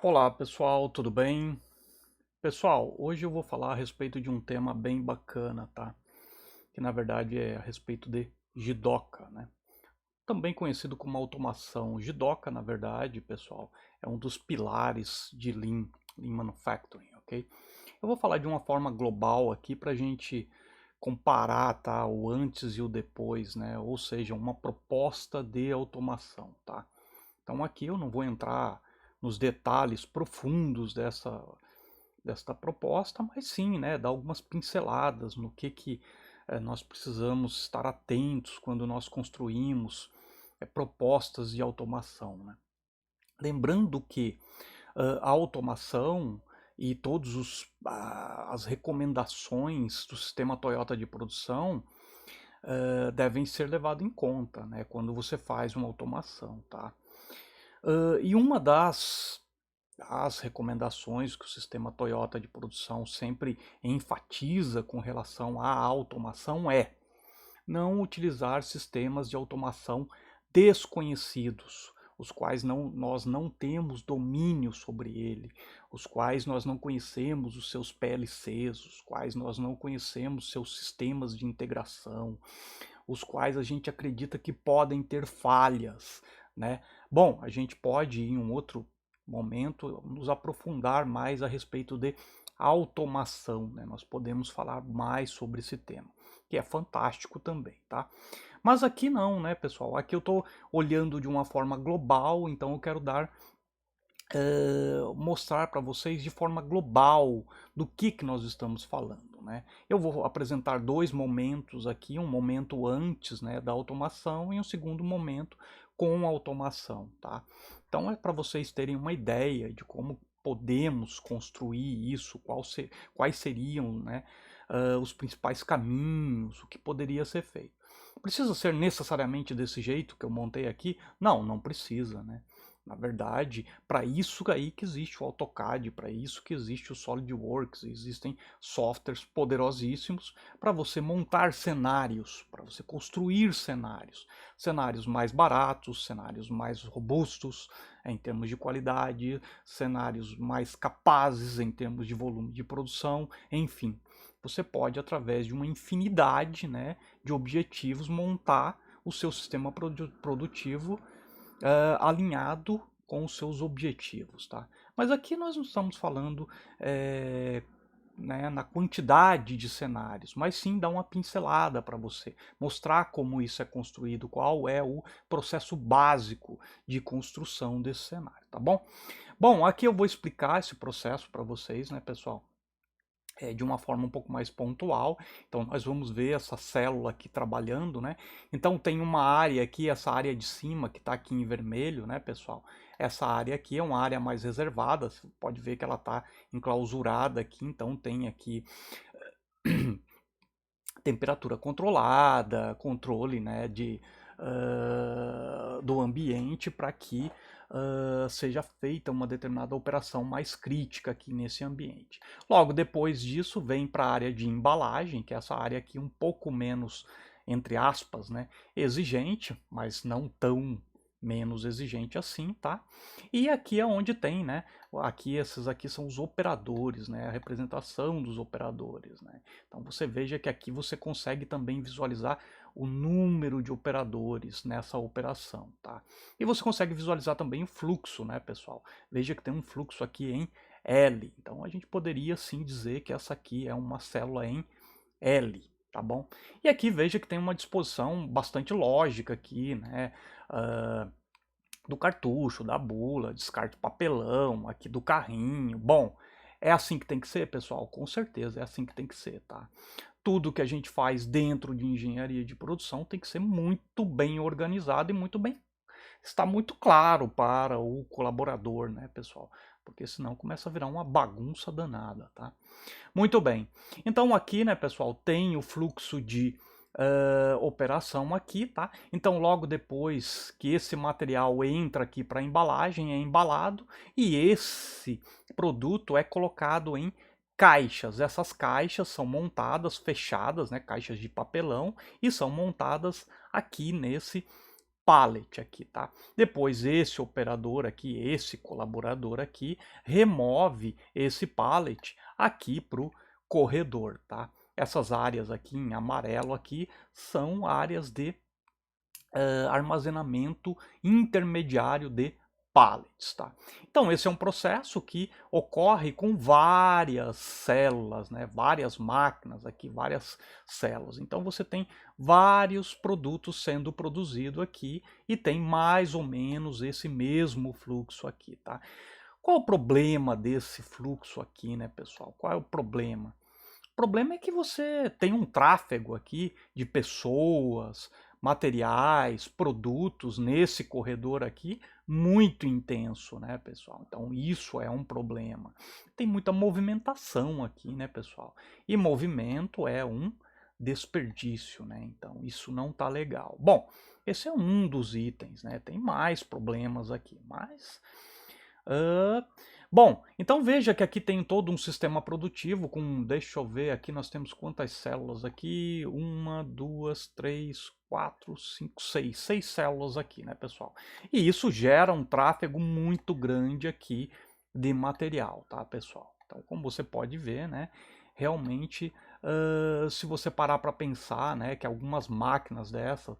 Olá pessoal, tudo bem? Pessoal, hoje eu vou falar a respeito de um tema bem bacana, tá? Que na verdade é a respeito de Jidoka, né? Também conhecido como automação. Jidoka, na verdade, pessoal, é um dos pilares de Lean Manufacturing, ok? Eu vou falar de uma forma global aqui para a gente comparar, tá? O antes e o depois, né? Ou seja, uma proposta de automação, tá? Então aqui eu não vou entrar nos detalhes profundos desta proposta, mas sim, né, dar algumas pinceladas no que nós precisamos estar atentos quando nós construímos propostas de automação, né? Lembrando que a automação e todas as recomendações do sistema Toyota de produção devem ser levadas em conta, né, quando você faz uma automação, tá? E uma das recomendações que o sistema Toyota de produção sempre enfatiza com relação à automação é não utilizar sistemas de automação desconhecidos, os quais nós não temos domínio sobre ele, os quais nós não conhecemos os seus PLCs, os quais nós não conhecemos seus sistemas de integração, os quais a gente acredita que podem ter falhas, né? Bom, a gente pode em um outro momento nos aprofundar mais a respeito de automação, né? Nós podemos falar mais sobre esse tema, que é fantástico também, tá? Mas aqui não, né, pessoal? Aqui eu estou olhando de uma forma global, então eu quero mostrar para vocês de forma global do que nós estamos falando, né? Eu vou apresentar dois momentos aqui, um momento antes, né, da automação e um segundo momento com a automação, tá? Então é para vocês terem uma ideia de como podemos construir isso, quais seriam, né, os principais caminhos, o que poderia ser feito. Precisa ser necessariamente desse jeito que eu montei aqui? Não, não precisa, né? Na verdade, para isso aí que existe o AutoCAD, para isso que existe o SolidWorks, existem softwares poderosíssimos para você montar cenários, para você construir cenários, cenários mais baratos, cenários mais robustos em termos de qualidade, cenários mais capazes em termos de volume de produção, enfim. Você pode, através de uma infinidade, né, de objetivos, montar o seu sistema produtivo alinhado com os seus objetivos, tá? Mas aqui nós não estamos falando né, na quantidade de cenários, mas sim dar uma pincelada para você, mostrar como isso é construído, qual é o processo básico de construção desse cenário, tá bom? Bom, aqui eu vou explicar esse processo para vocês, né, pessoal? De uma forma um pouco mais pontual. Então nós vamos ver essa célula aqui trabalhando, né? Então tem uma área aqui, essa área de cima que está aqui em vermelho, né, pessoal? Essa área aqui é uma área mais reservada, você pode ver que ela está enclausurada aqui, então tem aqui temperatura controlada, controle, né, do ambiente para que seja feita uma determinada operação mais crítica aqui nesse ambiente. Logo depois disso vem para a área de embalagem, que é essa área aqui um pouco menos, entre aspas, né, exigente, mas não tão menos exigente assim, tá? E aqui é onde tem, né? Aqui esses aqui são os operadores, né? A representação dos operadores, né? Então você veja que aqui você consegue também visualizar o número de operadores nessa operação, tá? E você consegue visualizar também o fluxo, né, pessoal? Veja que tem um fluxo aqui em L. Então a gente poderia sim dizer que essa aqui é uma célula em L, tá bom? E aqui veja que tem uma disposição bastante lógica aqui, né? Do cartucho, da bula, descarte papelão, aqui do carrinho. Bom, é assim que tem que ser, pessoal? Com certeza é assim que tem que ser, tá? Tudo que a gente faz dentro de engenharia de produção tem que ser muito bem organizado e muito bem, está muito claro para o colaborador, né, pessoal? Porque senão começa a virar uma bagunça danada, tá? Muito bem. Então aqui, né, pessoal, tem o fluxo de operação aqui, tá? Então logo depois que esse material entra aqui para embalagem, é embalado e esse produto é colocado em caixas. Essas caixas são montadas, fechadas, né, caixas de papelão, e são montadas aqui nesse pallet aqui, tá? Depois esse operador aqui, esse colaborador aqui, remove esse pallet aqui para o corredor, tá? Essas áreas aqui em amarelo aqui são áreas de armazenamento intermediário de pallets, tá? Então esse é um processo que ocorre com várias células, né? Várias máquinas aqui, várias células. Então você tem vários produtos sendo produzidos aqui e tem mais ou menos esse mesmo fluxo aqui, tá? Qual o problema desse fluxo aqui, né, pessoal? Qual é o problema? O problema é que você tem um tráfego aqui de pessoas, materiais, produtos nesse corredor aqui muito intenso, né, pessoal? Então isso é um problema. Tem muita movimentação aqui, né, pessoal? E movimento é um desperdício, né? Então isso não tá legal. Bom, esse é um dos itens, né? Tem mais problemas aqui, mas bom, então veja que aqui tem todo um sistema produtivo com, deixa eu ver, aqui nós temos quantas células aqui? Uma, duas, três, quatro, cinco, seis. Seis células aqui, né, pessoal? E isso gera um tráfego muito grande aqui de material, tá, pessoal? Então, como você pode ver, né, realmente, se você parar para pensar, né, que algumas máquinas dessas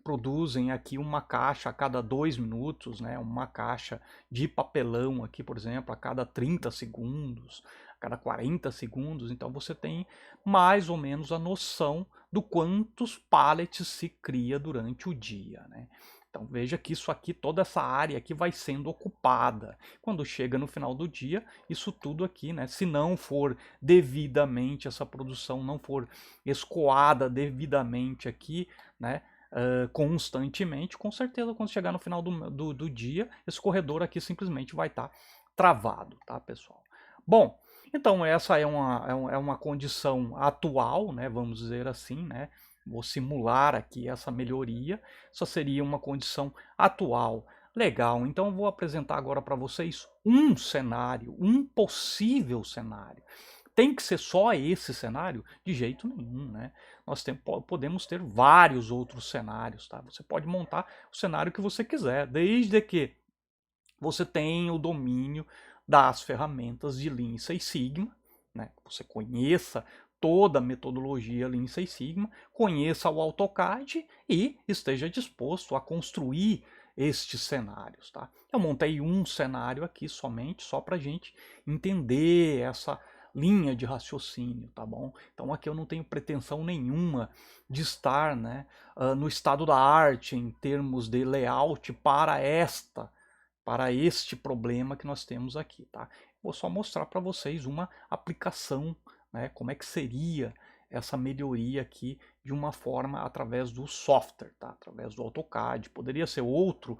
produzem aqui uma caixa a cada 2 minutos, né? Uma caixa de papelão aqui, por exemplo, a cada 30 segundos, a cada 40 segundos. Então você tem mais ou menos a noção do quantos pallets se cria durante o dia, né? Então veja que isso aqui, toda essa área aqui vai sendo ocupada. Quando chega no final do dia, isso tudo aqui, né? Se não for devidamente, essa produção não for escoada devidamente aqui, né? Constantemente, com certeza quando chegar no final do dia, esse corredor aqui simplesmente vai estar travado, tá, pessoal? Bom, então essa é uma condição atual, né, vamos dizer assim, né? Vou simular aqui essa melhoria, essa seria uma condição atual. Legal, então eu vou apresentar agora para vocês um cenário, um possível cenário. Tem que ser só esse cenário? De jeito nenhum, né? Nós podemos ter vários outros cenários, tá? Você pode montar o cenário que você quiser, desde que você tenha o domínio das ferramentas de Lean Six Sigma, né? Você conheça toda a metodologia Lean Six Sigma, conheça o AutoCAD e esteja disposto a construir estes cenários, tá? Eu montei um cenário aqui somente, só para a gente entender essa linha de raciocínio, tá bom? Então aqui eu não tenho pretensão nenhuma de estar, né, no estado da arte em termos de layout para este problema que nós temos aqui, tá? Vou só mostrar para vocês uma aplicação, né, como é que seria essa melhoria aqui de uma forma através do software, tá? Através do AutoCAD. Poderia ser outro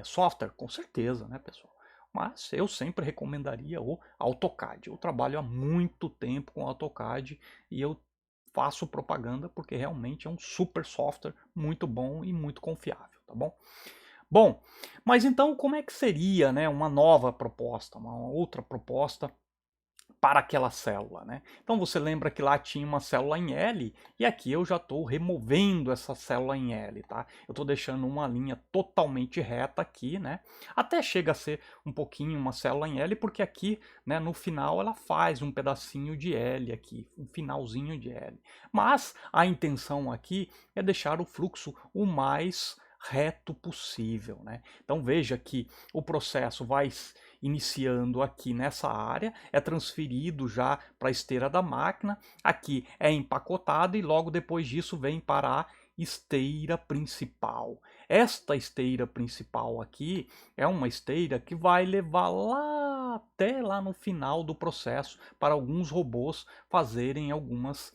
software, com certeza, né, pessoal? Mas eu sempre recomendaria o AutoCAD. Eu trabalho há muito tempo com AutoCAD e eu faço propaganda porque realmente é um super software muito bom e muito confiável, tá bom? Bom, mas então como é que seria, né, uma nova proposta, uma outra proposta para aquela célula, né? Então você lembra que lá tinha uma célula em L e aqui eu já estou removendo essa célula em L, tá? Eu estou deixando uma linha totalmente reta aqui, né? Até chega a ser um pouquinho uma célula em L, porque aqui, né, no final ela faz um pedacinho de L aqui, um finalzinho de L. Mas a intenção aqui é deixar o fluxo o mais reto possível, né? Então veja que o processo vai iniciando aqui nessa área, é transferido já para a esteira da máquina, aqui é empacotado e logo depois disso vem para a esteira principal. Esta esteira principal aqui é uma esteira que vai levar lá até lá no final do processo para alguns robôs fazerem algumas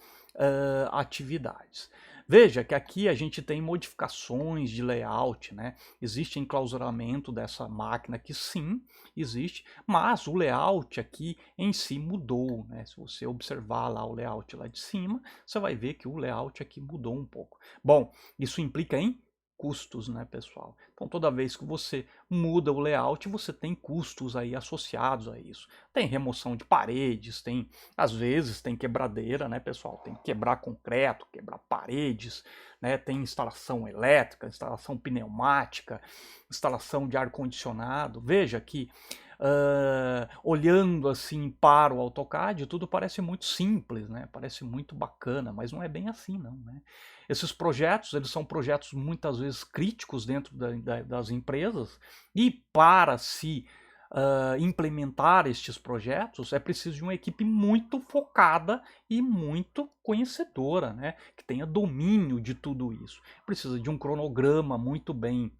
atividades. Veja que aqui a gente tem modificações de layout, né? Existe enclausuramento dessa máquina que sim, existe, mas o layout aqui em si mudou, né? Se você observar lá o layout lá de cima, você vai ver que o layout aqui mudou um pouco. Bom, isso implica em custos, né, pessoal? Então toda vez que você muda o layout, você tem custos aí associados a isso. Tem remoção de paredes, às vezes tem quebradeira, né, pessoal? Tem que quebrar concreto, quebrar paredes, né? Tem instalação elétrica, instalação pneumática, instalação de ar-condicionado. Veja que olhando assim para o AutoCAD, tudo parece muito simples, né? Parece muito bacana, mas não é bem assim, não, né? Esses projetos, eles são projetos muitas vezes críticos dentro das empresas, e para se implementar estes projetos é preciso de uma equipe muito focada e muito conhecedora, né? Que tenha domínio de tudo isso. Precisa de um cronograma muito bem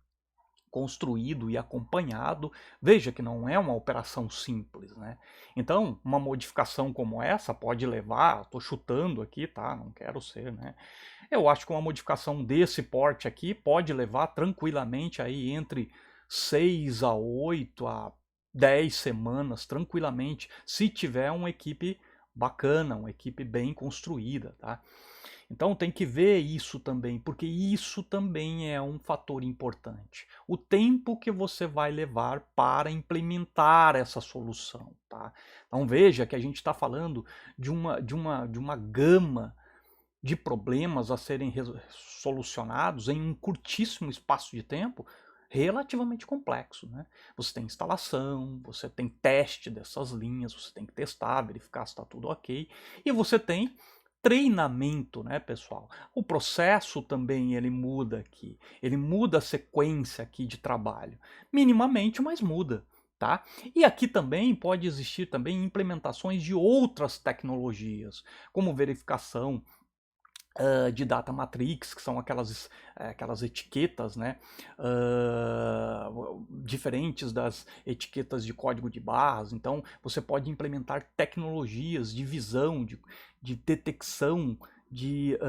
construído e acompanhado. Veja que não é uma operação simples, né? Então, uma modificação como essa pode levar, estou chutando aqui, tá? Não quero ser, né? Eu acho que uma modificação desse porte aqui pode levar tranquilamente aí entre 6 a 8 a 10 semanas, tranquilamente, se tiver uma equipe bacana, uma equipe bem construída, tá? Então tem que ver isso também, porque isso também é um fator importante. O tempo que você vai levar para implementar essa solução, tá? Então veja que a gente está falando de uma gama de problemas a serem solucionados em um curtíssimo espaço de tempo, relativamente complexo, né? Você tem instalação, você tem teste dessas linhas, você tem que testar, verificar se está tudo ok, e você tem treinamento, né, pessoal? O processo também ele muda aqui, ele muda a sequência aqui de trabalho, minimamente, mas muda. Tá? E aqui também pode existir também implementações de outras tecnologias, como verificação de data matrix, que são aquelas etiquetas, né, diferentes das etiquetas de código de barras. Então você pode implementar tecnologias de visão, de detecção de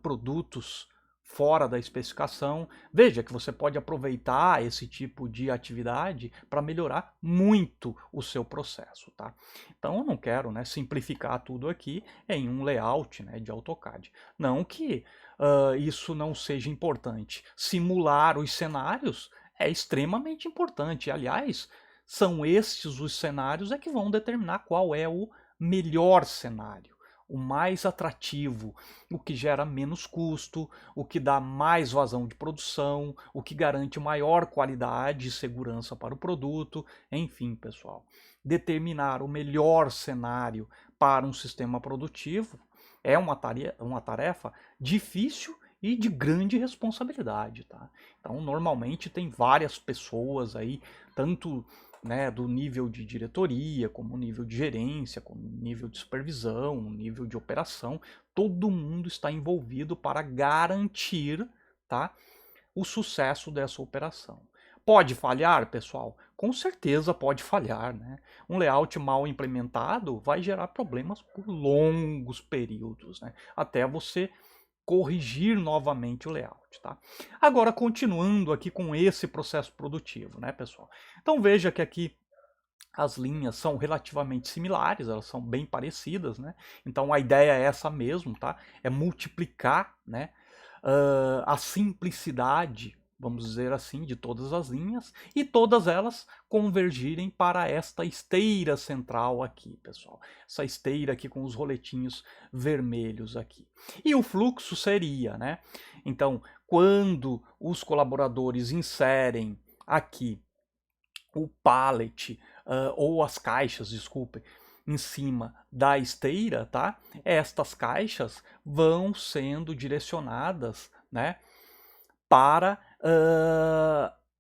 produtos fora da especificação. Veja que você pode aproveitar esse tipo de atividade para melhorar muito o seu processo, tá? Então eu não quero, né, simplificar tudo aqui em um layout, né, de AutoCAD. Não que isso não seja importante. Simular os cenários é extremamente importante. Aliás, são estes os cenários que vão determinar qual é o melhor cenário, o mais atrativo, o que gera menos custo, o que dá mais vazão de produção, o que garante maior qualidade e segurança para o produto, enfim, pessoal. Determinar o melhor cenário para um sistema produtivo é uma tarefa difícil e de grande responsabilidade, tá? Então, normalmente tem várias pessoas aí, tanto, né, do nível de diretoria, como nível de gerência, como nível de supervisão, nível de operação, todo mundo está envolvido para garantir, tá, o sucesso dessa operação. Pode falhar, pessoal? Com certeza pode falhar, né? Um layout mal implementado vai gerar problemas por longos períodos, né? Até você corrigir novamente o layout, tá? Agora, continuando aqui com esse processo produtivo, né, pessoal? Então veja que aqui as linhas são relativamente similares, elas são bem parecidas, né? Então a ideia é essa mesmo, tá? É multiplicar, né, a simplicidade, vamos dizer assim, de todas as linhas, e todas elas convergirem para esta esteira central aqui, pessoal. Essa esteira aqui com os roletinhos vermelhos aqui. E o fluxo seria, né? Então, quando os colaboradores inserem aqui o pallet, ou as caixas, desculpe, em cima da esteira, tá? Estas caixas vão sendo direcionadas, né, para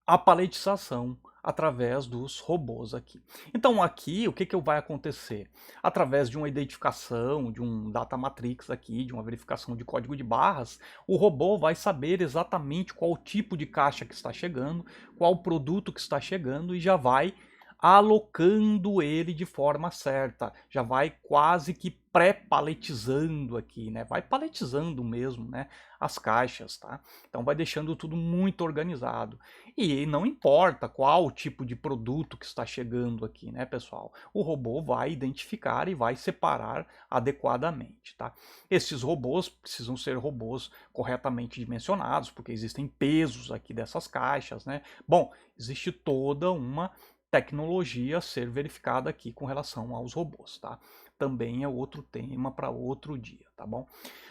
a paletização através dos robôs aqui. Então aqui o que vai acontecer? Através de uma identificação, de um data matrix aqui, de uma verificação de código de barras, o robô vai saber exatamente qual tipo de caixa que está chegando, qual produto que está chegando, e já vai alocando ele de forma certa, já vai quase que pré-paletizando aqui, né? Vai paletizando mesmo, né, as caixas, tá? Então vai deixando tudo muito organizado. E não importa qual tipo de produto que está chegando aqui, né, pessoal? O robô vai identificar e vai separar adequadamente, tá? Esses robôs precisam ser robôs corretamente dimensionados, porque existem pesos aqui dessas caixas, né? Bom, existe toda uma tecnologia a ser verificada aqui com relação aos robôs, tá? Também é outro tema para outro dia, tá bom?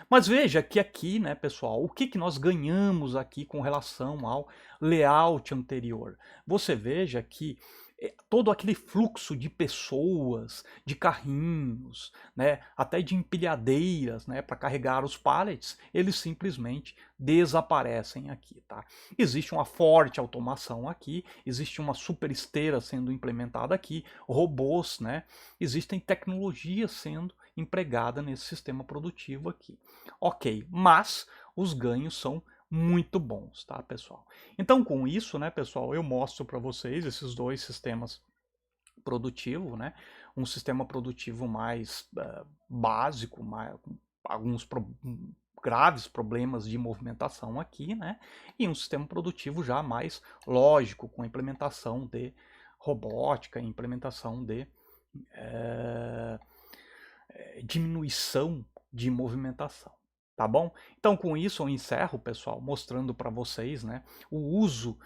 Mas veja que aqui, né, pessoal, o que que nós ganhamos aqui com relação ao layout anterior? Você veja que todo aquele fluxo de pessoas, de carrinhos, né, até de empilhadeiras, né, para carregar os pallets, eles simplesmente desaparecem aqui, tá? Existe uma forte automação aqui, existe uma super esteira sendo implementada aqui, robôs, né? Existem tecnologias sendo empregada nesse sistema produtivo aqui. Ok, mas os ganhos são muito bons, tá, pessoal? Então, com isso, né, pessoal, eu mostro para vocês esses dois sistemas produtivos, né? Um sistema produtivo mais básico, com alguns graves problemas de movimentação aqui, né? E um sistema produtivo já mais lógico, com implementação de robótica, implementação de diminuição de movimentação. Tá bom? Então, com isso, eu encerro, pessoal, mostrando para vocês, né, o uso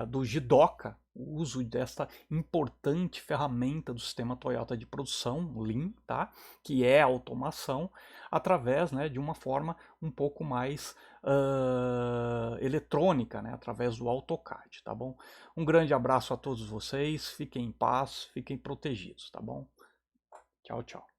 do Jidoka, o uso desta importante ferramenta do sistema Toyota de produção, Lean, tá? Que é a automação, através, né, de uma forma um pouco mais eletrônica, né, através do AutoCAD, tá bom? Um grande abraço a todos vocês, fiquem em paz, fiquem protegidos, tá bom? Tchau, tchau.